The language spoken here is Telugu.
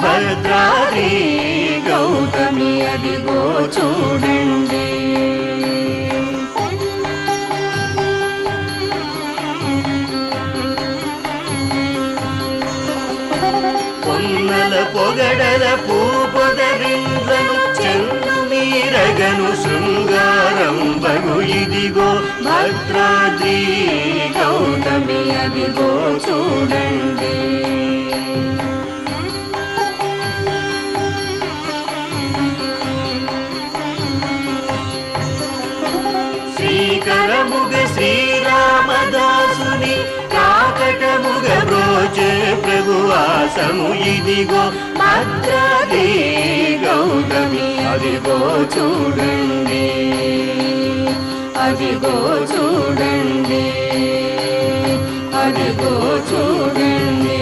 భద్రాద్రి గౌతమి అదిగో చూడండి. పొన్నల పొగడల పూపొదరిండ్లను చెన్ను మీరగను శృంగారం బగు ఇదిగో భద్రాద్రి గౌతమి అదిగో చూడండి. శ్రీకరముగ శ్రీరామదాసుని కాకటముగ బ్రోచే ప్రభువాసము ఇదిగో భద్రాద్రి గౌతమి అదిగో చూడండి. అదిగో చూడండి. అదిగో చూడండి.